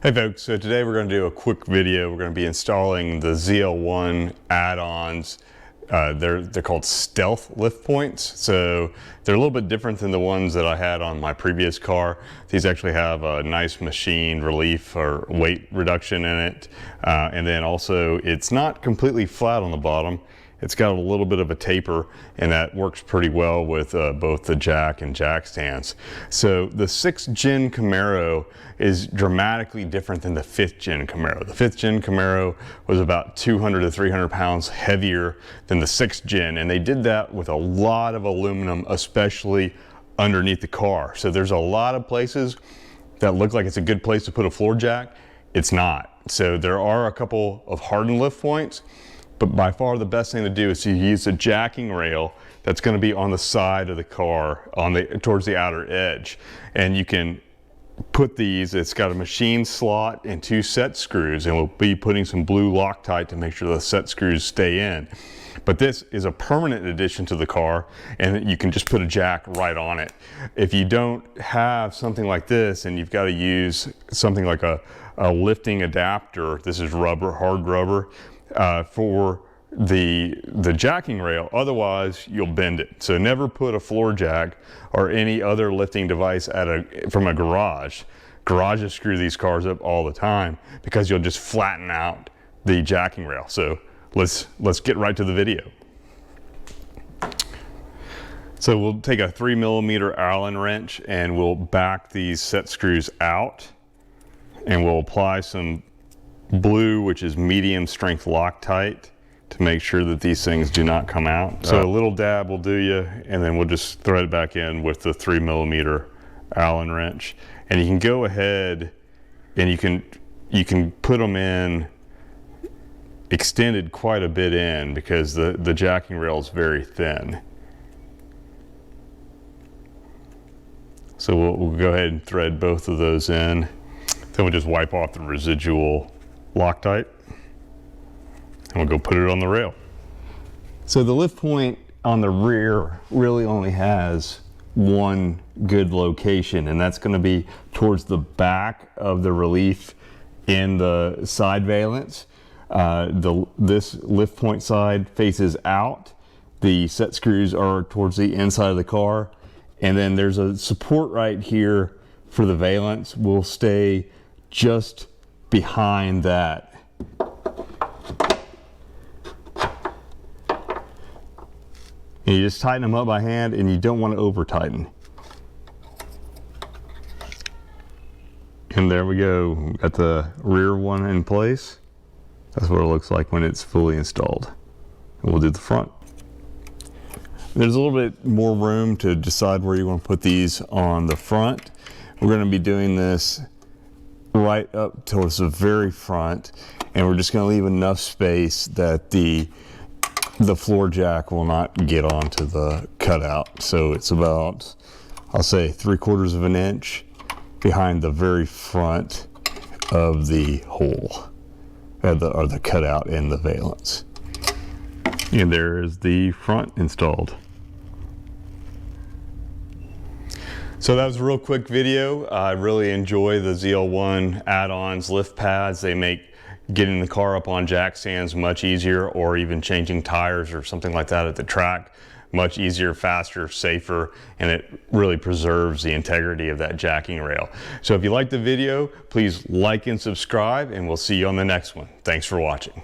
Hey folks, so today we're going to do a quick video. We're going to be installing the ZL1 Addons. They're called stealth lift points. So they're a little bit different than the ones that I had on my previous car. These actually have a nice machine relief or weight reduction in it. And then also it's not completely flat on the bottom. It's got a little bit of a taper, and that works pretty well with both the jack and jack stands. So the 6th gen Camaro is dramatically different than the 5th gen Camaro. The 5th gen Camaro was about 200 to 300 pounds heavier than the 6th gen, and they did that with a lot of aluminum, especially underneath the car. So there's a lot of places that look like it's a good place to put a floor jack. It's not. So there are a couple of hardened lift points, but by far the best thing to do is to use a jacking rail that's going to be on the side of the car, towards the outer edge. And you can put these, it's got a machine slot and 2 set screws, and we'll be putting some blue Loctite to make sure the set screws stay in. But this is a permanent addition to the car, and you can just put a jack right on it. If you don't have something like this and you've got to use something like a lifting adapter, this is rubber, hard rubber, for the jacking rail, otherwise you'll bend it. So never put a floor jack or any other lifting device from a garage. Garages screw these cars up all the time because you'll just flatten out the jacking rail. So let's get right to the video. So we'll take a 3mm Allen wrench and we'll back these set screws out, and we'll apply some blue, which is medium strength Loctite, to make sure that these things do not come out. So a little dab will do you, and then we'll just thread it back in with the 3mm Allen wrench. And you can go ahead and you can put them in extended quite a bit in, because the jacking rail is very thin. So we'll go ahead and thread both of those in. Then we'll just wipe off the residual Loctite, and we'll go put it on the rail. So the lift point on the rear really only has one good location, and that's going to be towards the back of the relief in the side valance. This lift point side faces out. The set screws are towards the inside of the car, and then there's a support right here for the valance. Will stay just behind that. And you just tighten them up by hand, and you don't want to over tighten. And there we go. We've got the rear one in place. That's what it looks like when it's fully installed. And we'll do the front. There's a little bit more room to decide where you want to put these on the front. We're going to be doing this right up towards the very front, and we're just going to leave enough space that the floor jack will not get onto the cutout. So it's about, I'll say, 3/4 of an inch behind the very front of the hole, or the cutout in the valance. And there is the front installed. So that was a real quick video. I really enjoy the ZL1 Addons lift pads. They make getting the car up on jack stands much easier, or even changing tires or something like that at the track much easier, faster, safer, and it really preserves the integrity of that jacking rail. So if you liked the video, please like and subscribe, and we'll see you on the next one. Thanks for watching.